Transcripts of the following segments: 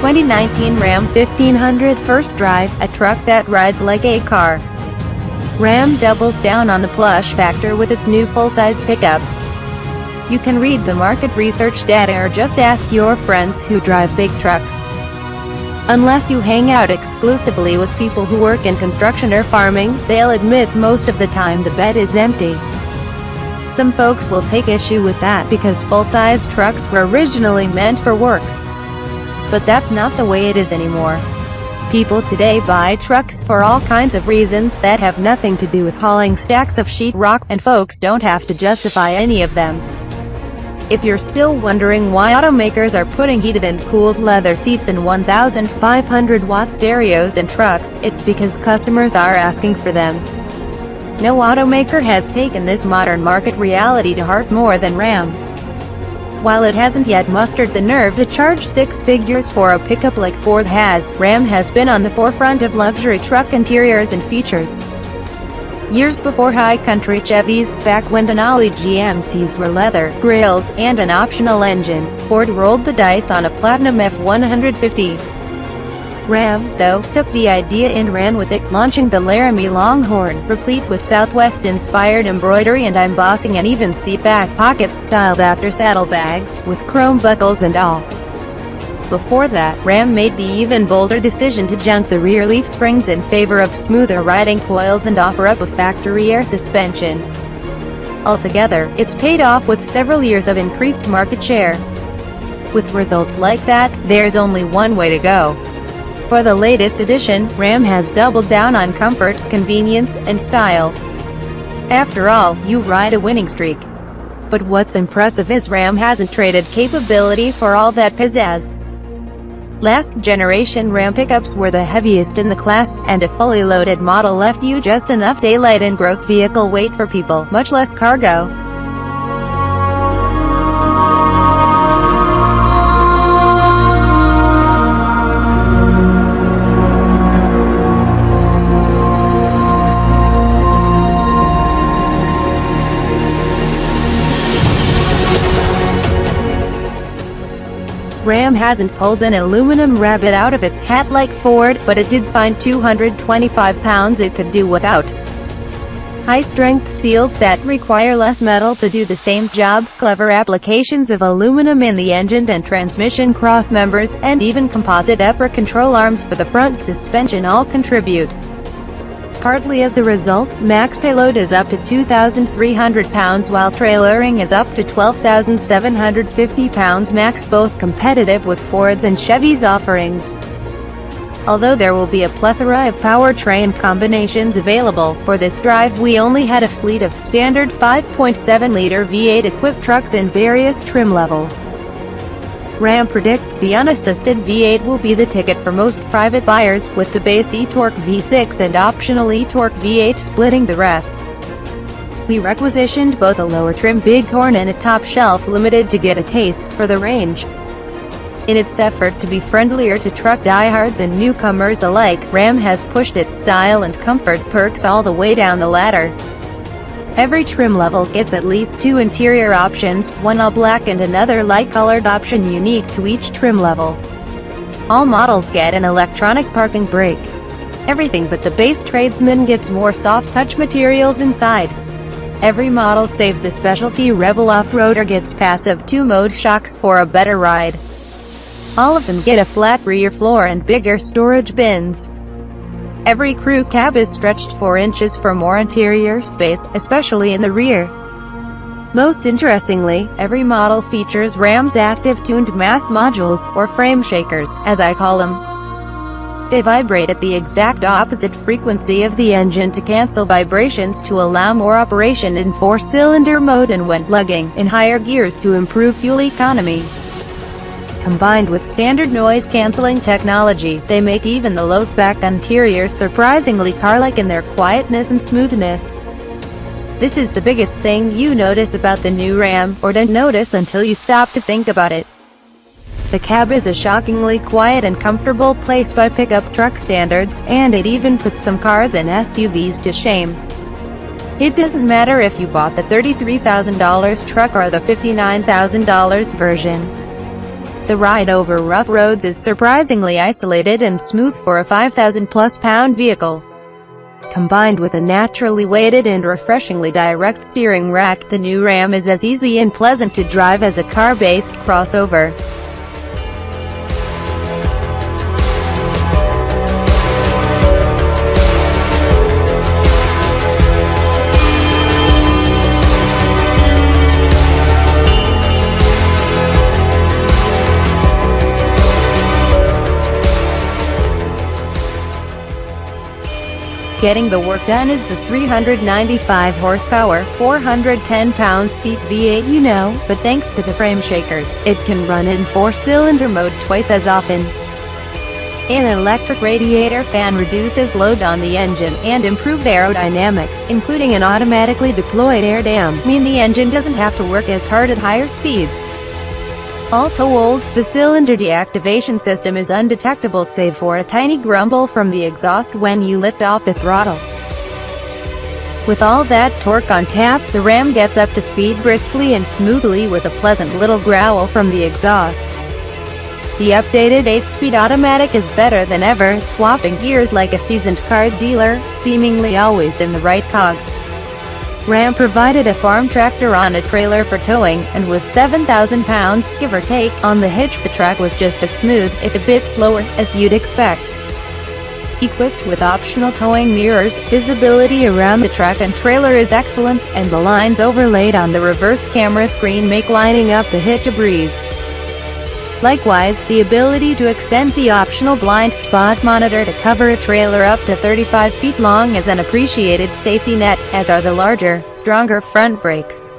2019 Ram 1500 First Drive, a truck that rides like a car. Ram doubles down on the plush factor with its new full-size pickup. You can read the market research data or just ask your friends who drive big trucks. Unless you hang out exclusively with people who work in construction or farming, they'll admit most of the time the bed is empty. Some folks will take issue with that because full-size trucks were originally meant for work. But that's not the way it is anymore. People today buy trucks for all kinds of reasons that have nothing to do with hauling stacks of sheetrock, and folks don't have to justify any of them. If you're still wondering why automakers are putting heated and cooled leather seats in 1,500-watt stereos in trucks, it's because customers are asking for them. No automaker has taken this modern market reality to heart more than Ram. While it hasn't yet mustered the nerve to charge six figures for a pickup like Ford has, Ram has been on the forefront of luxury truck interiors and features. Years before high-country Chevys, back when Denali GMCs were leather, grills, and an optional engine, Ford rolled the dice on a Platinum F-150. Ram, though, took the idea and ran with it, launching the Laramie Longhorn, replete with Southwest-inspired embroidery and embossing and even seat-back pockets styled after saddlebags, with chrome buckles and all. Before that, Ram made the even bolder decision to junk the rear leaf springs in favor of smoother riding coils and offer up a factory air suspension. Altogether, it's paid off with several years of increased market share. With results like that, there's only one way to go. For the latest edition, Ram has doubled down on comfort, convenience, and style. After all, you ride a winning streak. But what's impressive is Ram hasn't traded capability for all that pizzazz. Last generation Ram pickups were the heaviest in the class, and a fully loaded model left you just enough daylight and gross vehicle weight for people, much less cargo. Ram hasn't pulled an aluminum rabbit out of its hat like Ford, but it did find 225 pounds it could do without. High-strength steels that require less metal to do the same job, clever applications of aluminum in the engine and transmission crossmembers, and even composite upper control arms for the front suspension all contribute. Partly as a result, max payload is up to 2,300 pounds while trailering is up to 12,750 pounds max, both competitive with Ford's and Chevy's offerings. Although there will be a plethora of powertrain combinations available, for this drive we only had a fleet of standard 5.7-liter V8 equipped trucks in various trim levels. Ram predicts the unassisted V8 will be the ticket for most private buyers, with the base e-torque V6 and optional e-torque V8 splitting the rest. We requisitioned both a lower trim Bighorn and a top shelf Limited to get a taste for the range. In its effort to be friendlier to truck diehards and newcomers alike, Ram has pushed its style and comfort perks all the way down the ladder. Every trim level gets at least two interior options, one all black and another light-colored option unique to each trim level. All models get an electronic parking brake. Everything but the base Tradesman gets more soft-touch materials inside. Every model save the specialty Rebel off-roader gets passive 2-mode shocks for a better ride. All of them get a flat rear floor and bigger storage bins. Every crew cab is stretched 4 inches for more interior space, especially in the rear. Most interestingly, every model features Ram's active-tuned mass modules, or frame shakers, as I call them. They vibrate at the exact opposite frequency of the engine to cancel vibrations to allow more operation in 4-cylinder mode and when lugging, in higher gears to improve fuel economy. Combined with standard noise-canceling technology, they make even the low-spec interiors surprisingly car-like in their quietness and smoothness. This is the biggest thing you notice about the new Ram, or don't notice until you stop to think about it. The cab is a shockingly quiet and comfortable place by pickup truck standards, and it even puts some cars and SUVs to shame. It doesn't matter if you bought the $33,000 truck or the $59,000 version. The ride over rough roads is surprisingly isolated and smooth for a 5,000-plus pound vehicle. Combined with a naturally weighted and refreshingly direct steering rack, the new Ram is as easy and pleasant to drive as a car-based crossover. Getting the work done is the 395 horsepower, 410 pound-feet V8 but thanks to the frame shakers, it can run in 4-cylinder mode twice as often. An electric radiator fan reduces load on the engine, and improved aerodynamics, including an automatically deployed air dam, mean the engine doesn't have to work as hard at higher speeds. All told, the cylinder deactivation system is undetectable save for a tiny grumble from the exhaust when you lift off the throttle. With all that torque on tap, the Ram gets up to speed briskly and smoothly with a pleasant little growl from the exhaust. The updated 8-speed automatic is better than ever, swapping gears like a seasoned car dealer, seemingly always in the right cog. Ram provided a farm tractor on a trailer for towing, and with 7,000 pounds, give or take, on the hitch, the track was just as smooth, if a bit slower, as you'd expect. Equipped with optional towing mirrors, visibility around the track and trailer is excellent, and the lines overlaid on the reverse camera screen make lining up the hitch a breeze. Likewise, the ability to extend the optional blind spot monitor to cover a trailer up to 35 feet long is an appreciated safety net, as are the larger, stronger front brakes.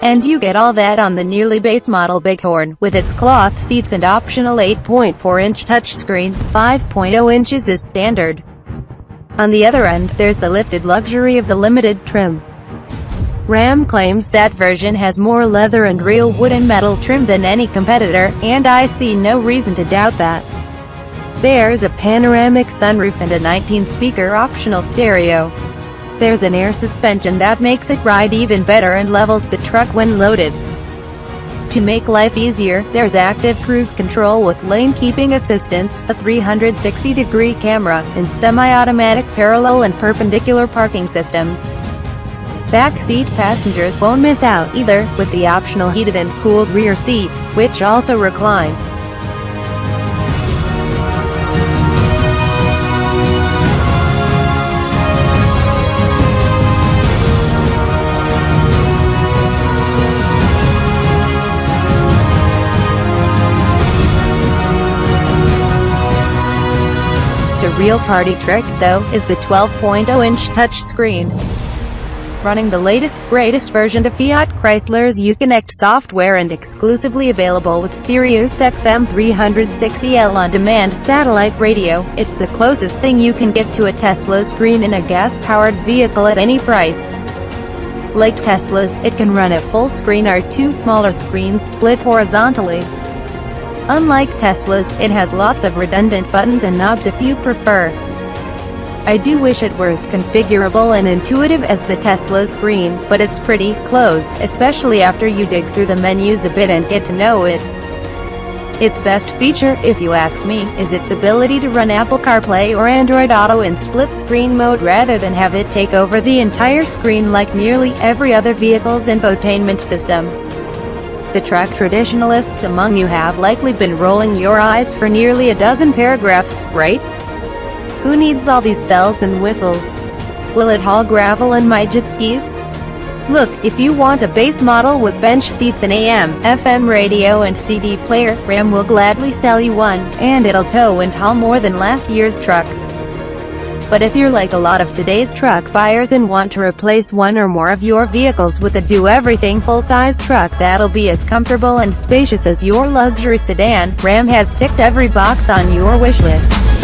And you get all that on the nearly base model Bighorn, with its cloth seats and optional 8.4-inch touchscreen. 5.0 inches is standard. On the other end, there's the lifted luxury of the limited trim. Ram claims that version has more leather and real wood and metal trim than any competitor, and I see no reason to doubt that. There's a panoramic sunroof and a 19-speaker optional stereo. There's an air suspension that makes it ride even better and levels the truck when loaded. To make life easier, there's active cruise control with lane keeping assistance, a 360-degree camera, and semi-automatic parallel and perpendicular parking systems. Backseat passengers won't miss out either, with the optional heated and cooled rear seats, which also recline. The real party trick, though, is the 12.0-inch touchscreen. Running the latest, greatest version of Fiat Chrysler's Uconnect software and exclusively available with SiriusXM 360L on-demand satellite radio, it's the closest thing you can get to a Tesla screen in a gas-powered vehicle at any price. Like Tesla's, it can run a full screen or two smaller screens split horizontally. Unlike Tesla's, it has lots of redundant buttons and knobs if you prefer. I do wish it were as configurable and intuitive as the Tesla screen, but it's pretty close, especially after you dig through the menus a bit and get to know it. Its best feature, if you ask me, is its ability to run Apple CarPlay or Android Auto in split-screen mode rather than have it take over the entire screen like nearly every other vehicle's infotainment system. The track traditionalists among you have likely been rolling your eyes for nearly a dozen paragraphs, right? Who needs all these bells and whistles? Will it haul gravel and my jet skis? Look, if you want a base model with bench seats and AM, FM radio and CD player, Ram will gladly sell you one, and it'll tow and haul more than last year's truck. But if you're like a lot of today's truck buyers and want to replace one or more of your vehicles with a do-everything full-size truck that'll be as comfortable and spacious as your luxury sedan, Ram has ticked every box on your wish list.